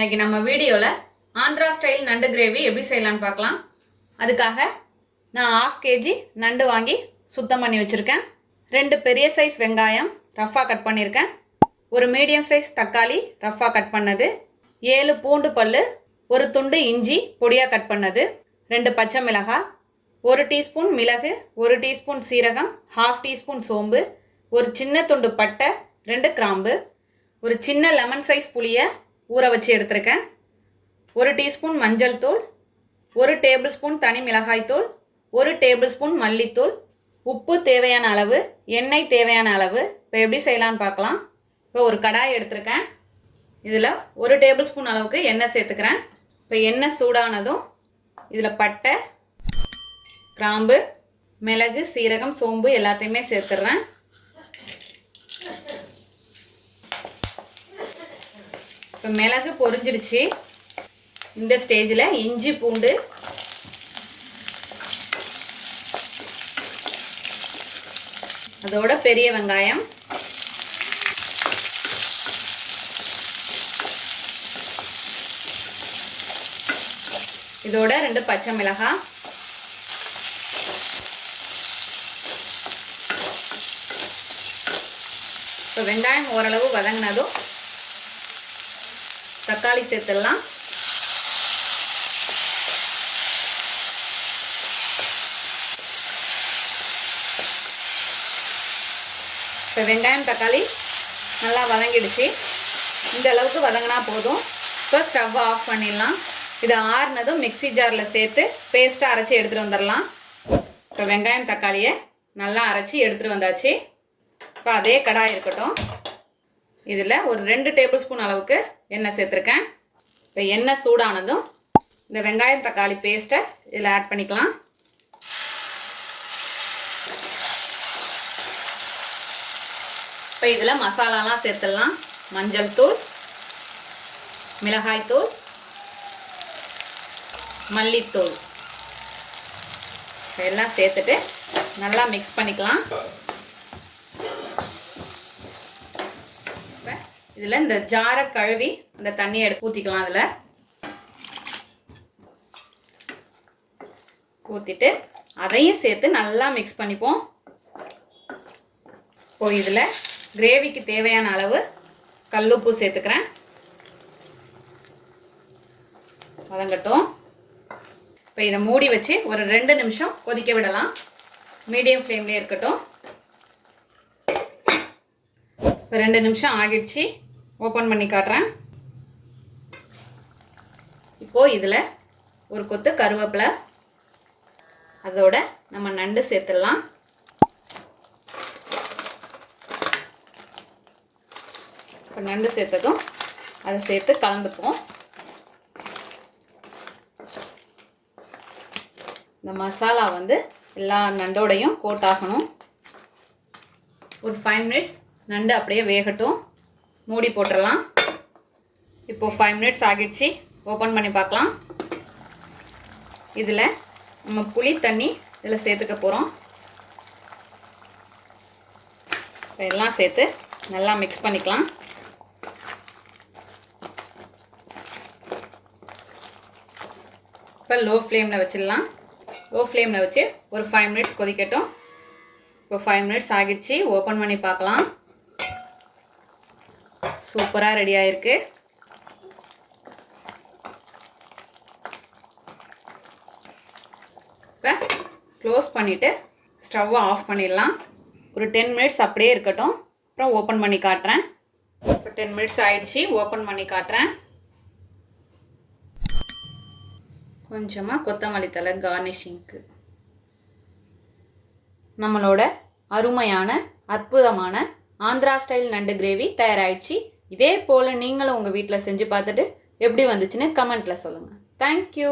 இன்னைக்கு நம்ம வீடியோவில் ஆந்திரா ஸ்டைல் நண்டு கிரேவி எப்படி செய்யலான்னு பார்க்கலாம். அதுக்காக நான் 1/2 kg நண்டு வாங்கி சுத்தம் பண்ணி வச்சுருக்கேன். 2 பெரிய சைஸ் வெங்காயம் ரஃப்பாக கட் பண்ணியிருக்கேன். ஒரு மீடியம் சைஸ் தக்காளி ரஃப்பாக கட் பண்ணது, 7 பூண்டு பல், ஒரு துண்டு இஞ்சி பொடியாக கட் பண்ணது, 2 பச்சை மிளகாய், 1 டீஸ்பூன் மிளகு, 1 டீஸ்பூன் சீரகம், 1/2 டீஸ்பூன் சோம்பு, ஒரு சின்ன துண்டு பட்டை, 2 கிராம்பு, ஒரு சின்ன லெமன் சைஸ் புளியை ஊற வச்சு எடுத்துருக்கேன், 1 டீஸ்பூன் மஞ்சள் தூள், 1 டேபிள் ஸ்பூன் தனி மிளகாய் தூள், 1 டேபிள் ஸ்பூன் மல்லித்தூள், உப்பு தேவையான அளவு, எண்ணெய் தேவையான அளவு. இப்போ எப்படி செய்யலான்னு பார்க்கலாம். இப்போ ஒரு கடாய் எடுத்துருக்கேன், இதில் 1 டேபிள் ஸ்பூன் அளவுக்கு எண்ணெய் சேர்த்துக்கிறேன். இப்போ எண்ணெய் சூடானதும் இதில் பட்டை, கிராம்பு, மிளகு, சீரகம், சோம்பு எல்லாத்தையுமே சேர்த்துடுறேன். இப்போ மிளகு பொரிஞ்சிடுச்சு. இந்த ஸ்டேஜில் இஞ்சி பூண்டு, அதோட பெரிய வெங்காயம், இதோட 2 பச்சை மிளகாய், இப்போ வெங்காயம் ஓரளவு வதங்கினதும் தக்காளி சேர்த்துடலாம். இப்போ வெங்காயம் தக்காளி நல்லா வதங்கிடுச்சு. இந்த அளவுக்கு வதங்கினா போதும். இப்போ ஸ்டவ்வை ஆஃப் பண்ணிடலாம். இதை ஆறுனதும் மிக்சி ஜாரில் சேர்த்து பேஸ்ட்டாக அரைச்சி எடுத்துகிட்டு வந்துடலாம். இப்போ வெங்காயம் தக்காளியை நல்லா அரைச்சி எடுத்துகிட்டு வந்தாச்சு. இப்போ அதே கடாய் இருக்கட்டும், இதில் ஒரு 2 டேபிள் ஸ்பூன் அளவுக்கு எண்ணெய் சேர்த்துருக்கேன். இப்போ எண்ணெய் சூடானதும் இந்த வெங்காயம் தக்காளி பேஸ்ட்டை இதில் ஆட் பண்ணிக்கலாம். இப்போ இதில் மசாலாலாம் சேர்த்துடலாம். மஞ்சள் தூள், மிளகாய் தூள், மல்லித்தூள் எல்லாம் சேர்த்துட்டு நல்லா மிக்ஸ் பண்ணிக்கலாம். இதில் இந்த ஜாரை கழுவி அந்த தண்ணியை எடுத்து ஊற்றிக்கலாம். அதில் ஊற்றிட்டு அதையும் சேர்த்து நல்லா மிக்ஸ் பண்ணிப்போம். இப்போ இதில் கிரேவிக்கு தேவையான அளவு கல்லுப்பு சேர்த்துக்கிறேன். வதங்கட்டும். இப்போ இதை மூடி வச்சு ஒரு 2 நிமிஷம் கொதிக்க விடலாம். மீடியம் ஃப்ளேம்லேயே இருக்கட்டும். இப்போ 2 நிமிஷம் ஆகிடுச்சு. ஓப்பன் பண்ணி காட்டுறேன். இப்போது இதில் ஒரு கொத்து கருவேப்பிலை, அதோட நம்ம நண்டு சேர்த்துடலாம். இப்போ நண்டு சேர்த்ததும் அதை சேர்த்து கலந்துக்குவோம். இந்த மசாலா எல்லா நண்டோடையும் கோட் ஆகணும். ஒரு 5 மினிட்ஸ் நண்டு அப்படியே வேகட்டும். மூடி போட்டுடலாம். இப்போது 5 மினிட்ஸ் ஆகிடுச்சு. ஓப்பன் பண்ணி பார்க்கலாம். இதில் நம்ம புளி தண்ணி இதில் சேர்த்துக்க போகிறோம். எல்லாம் சேர்த்து நல்லா மிக்ஸ் பண்ணிக்கலாம். இப்போ லோ ஃப்ளேமில் வச்சிடலாம். லோ ஃப்ளேமில் வச்சு ஒரு 5 மினிட்ஸ் கொதிக்கட்டும். இப்போ 5 மினிட்ஸ் ஆகிடுச்சு. ஓப்பன் பண்ணி பார்க்கலாம். சூப்பராக ரெடி ஆகிருக்கு. இப்போ க்ளோஸ் பண்ணிவிட்டு ஸ்டவ்வை ஆஃப் பண்ணிடலாம். ஒரு 10 மினிட்ஸ் அப்படியே இருக்கட்டும். அப்புறம் ஓப்பன் பண்ணி காட்டுறேன். இப்போ 10 மினிட்ஸ் ஆகிடுச்சு. ஓப்பன் பண்ணி காட்டுறேன். கொஞ்சமாக கொத்தமல்லி தழை கார்னிஷிங்க்கு. நம்மளோட அருமையான அற்புதமான ஆந்திரா ஸ்டைல் நண்டு கிரேவி தயாராகிடுச்சு. இதே போல் நீங்களும் உங்கள் வீட்டில் செஞ்சு பார்த்துட்டு எப்படி வந்துச்சுன்னு கமெண்ட்டில் சொல்லுங்கள். தேங்க்யூ.